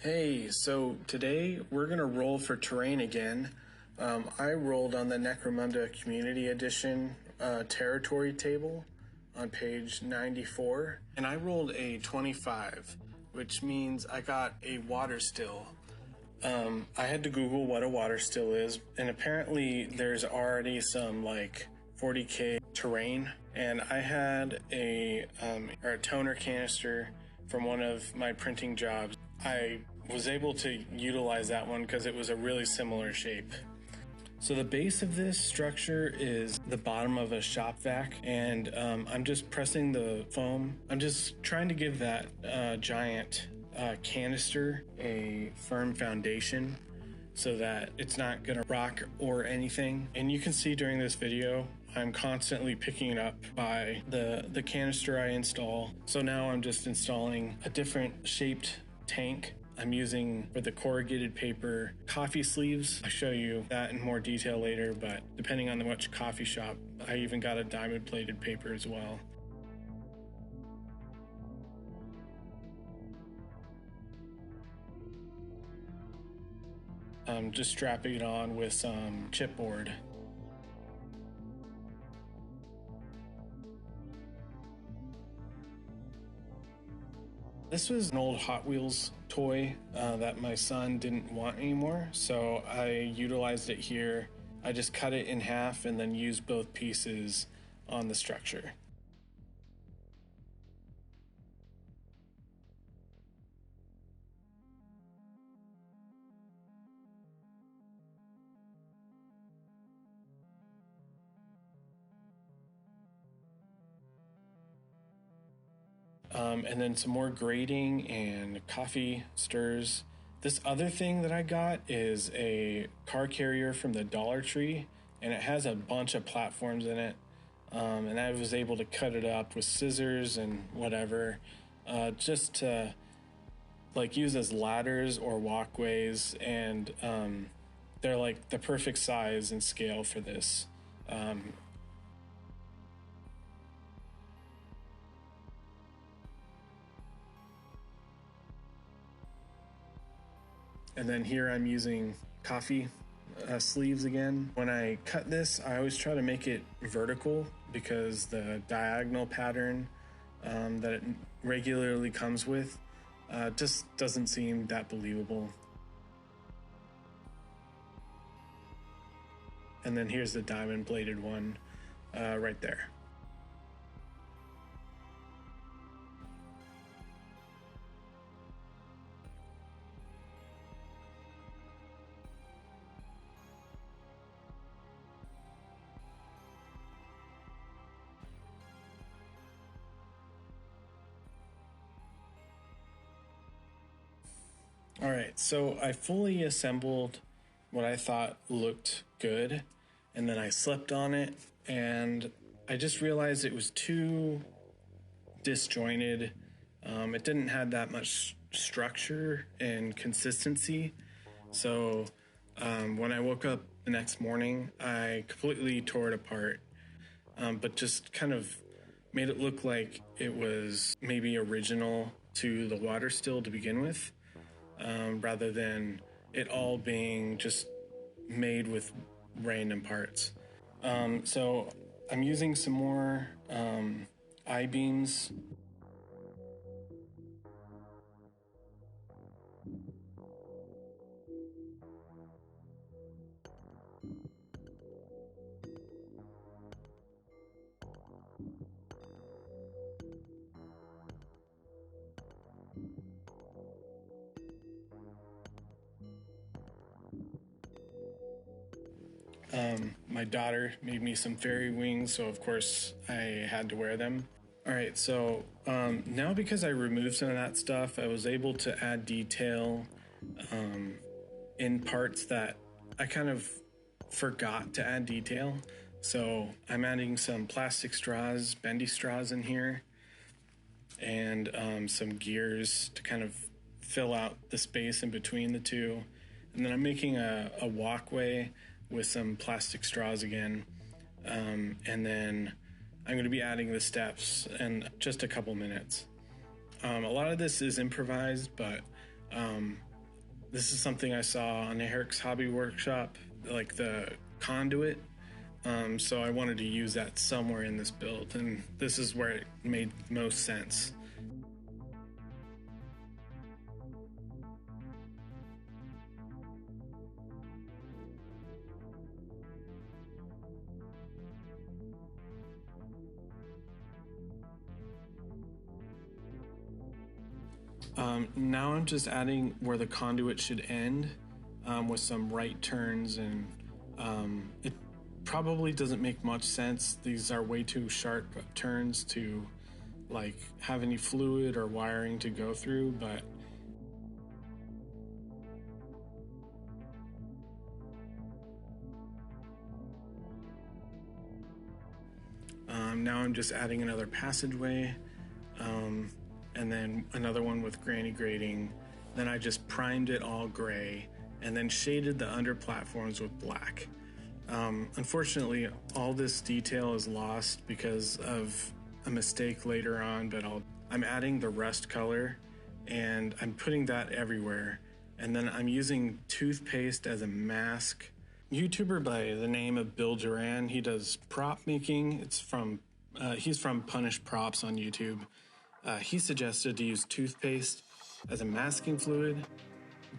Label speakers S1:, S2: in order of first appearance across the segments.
S1: Hey, so today we're going to roll for terrain again. I rolled on the Necromunda Community Edition territory table on page 94, and I rolled a 25, which means I got a water still. I had to Google what a water still is, and apparently there's already some like 40k terrain, and I had a toner canister from one of my printing jobs. I was able to utilize that one because it was a really similar shape. So the base of this structure is the bottom of a shop vac, and I'm just pressing the foam. I'm just trying to give that giant canister a firm foundation so that it's not gonna rock or anything. And you can see during this video, I'm constantly picking it up by the canister I install. So now I'm just installing a different shaped tank. I'm using, for the corrugated paper, coffee sleeves. I'll show you that in more detail later, but depending on which coffee shop, I even got a diamond plated paper as well. I'm just strapping it on with some chipboard. This was an old Hot Wheels toy that my son didn't want anymore, so I utilized it here. I just cut it in half and then used both pieces on the structure. And then some more grating and coffee stirs. This other thing that I got is a car carrier from the Dollar Tree, and it has a bunch of platforms in it. And I was able to cut it up with scissors and whatever, just to like use as ladders or walkways, and they're like the perfect size and scale for this. And then here I'm using coffee sleeves again. When I cut this, I always try to make it vertical because the diagonal pattern that it regularly comes with just doesn't seem that believable. And then here's the diamond bladed one right there. All right, so I fully assembled what I thought looked good, and then I slept on it, and I just realized it was too disjointed. It didn't have that much structure and consistency. So when I woke up the next morning, I completely tore it apart, but just kind of made it look like it was maybe original to the water still to begin with. Rather than it all being just made with random parts. So I'm using some more I-beams. My daughter made me some fairy wings, so of course I had to wear them. All right, so now because I removed some of that stuff, I was able to add detail in parts that I kind of forgot to add detail. So I'm adding some plastic straws, bendy straws in here, and some gears to kind of fill out the space in between the two. And then I'm making a walkway with some plastic straws again. And then I'm going to be adding the steps in just a couple minutes. A lot of this is improvised, but This is something I saw on Eric's Hobby Workshop, like the conduit. So I wanted to use that somewhere in this build, and this is where it made most sense. Now I'm just adding where the conduit should end, with some right turns, and it probably doesn't make much sense. These are way too sharp turns to like have any fluid or wiring to go through, but now I'm just adding another passageway, and then another one with granny grading. Then I just primed it all gray and then shaded the under platforms with black. Unfortunately, all this detail is lost because of a mistake later on, but I'm adding the rust color and I'm putting that everywhere. And then I'm using toothpaste as a mask. YouTuber by the name of Bill Duran, he does prop making. He's from Punish Props on YouTube. He suggested to use toothpaste as a masking fluid.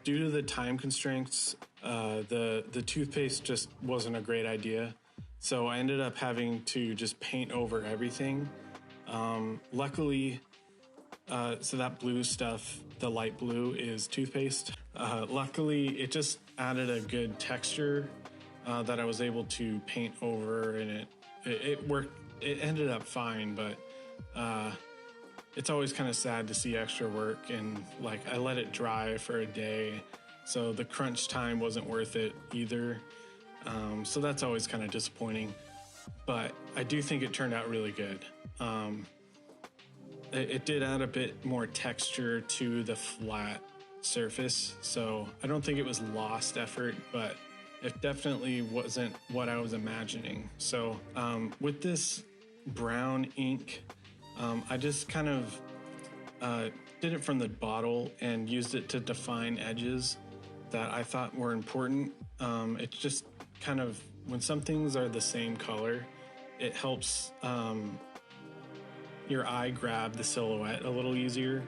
S1: Due to the time constraints, the toothpaste just wasn't a great idea. So I ended up having to just paint over everything. Luckily, so that blue stuff, the light blue, is toothpaste. Luckily, it just added a good texture that I was able to paint over, and it worked. It ended up fine, but it's always kind of sad to see extra work, and like I let it dry for a day, so the crunch time wasn't worth it either. So that's always kind of disappointing, but I do think it turned out really good. It did add a bit more texture to the flat surface, so I don't think it was lost effort, but it definitely wasn't what I was imagining. So with this brown ink, I just kind of did it from the bottle and used it to define edges that I thought were important. It's just kind of, when some things are the same color, it helps your eye grab the silhouette a little easier.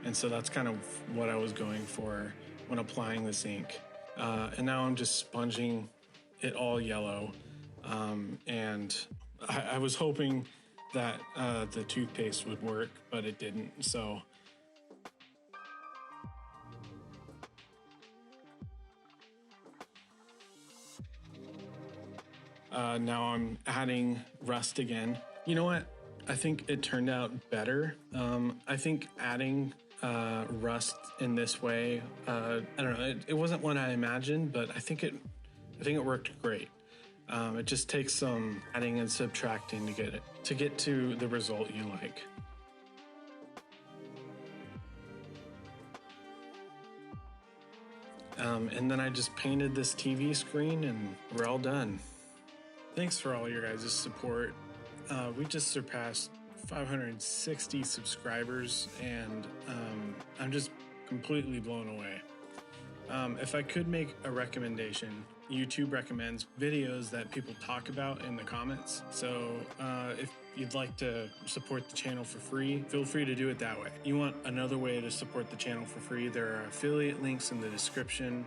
S1: And so that's kind of what I was going for when applying this ink. And now I'm just sponging it all yellow. And I was hoping that the toothpaste would work, but it didn't. So now I'm adding rust again. You know what? I think it turned out better. I think adding rust in this way, I don't know, it wasn't what I imagined, but I think it worked great. It just takes some adding and subtracting to get to the result you like. And then I just painted this TV screen and we're all done. Thanks for all your guys' support. We just surpassed 560 subscribers, and I'm just completely blown away. If I could make a recommendation, YouTube recommends videos that people talk about in the comments. So if you'd like to support the channel for free, feel free to do it that way. You want another way to support the channel for free, there are affiliate links in the description.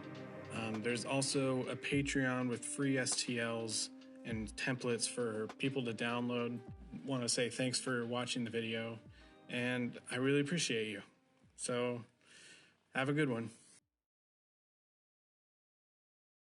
S1: There's also a Patreon with free STLs and templates for people to download. Want to say thanks for watching the video, and I really appreciate you. So have a good one.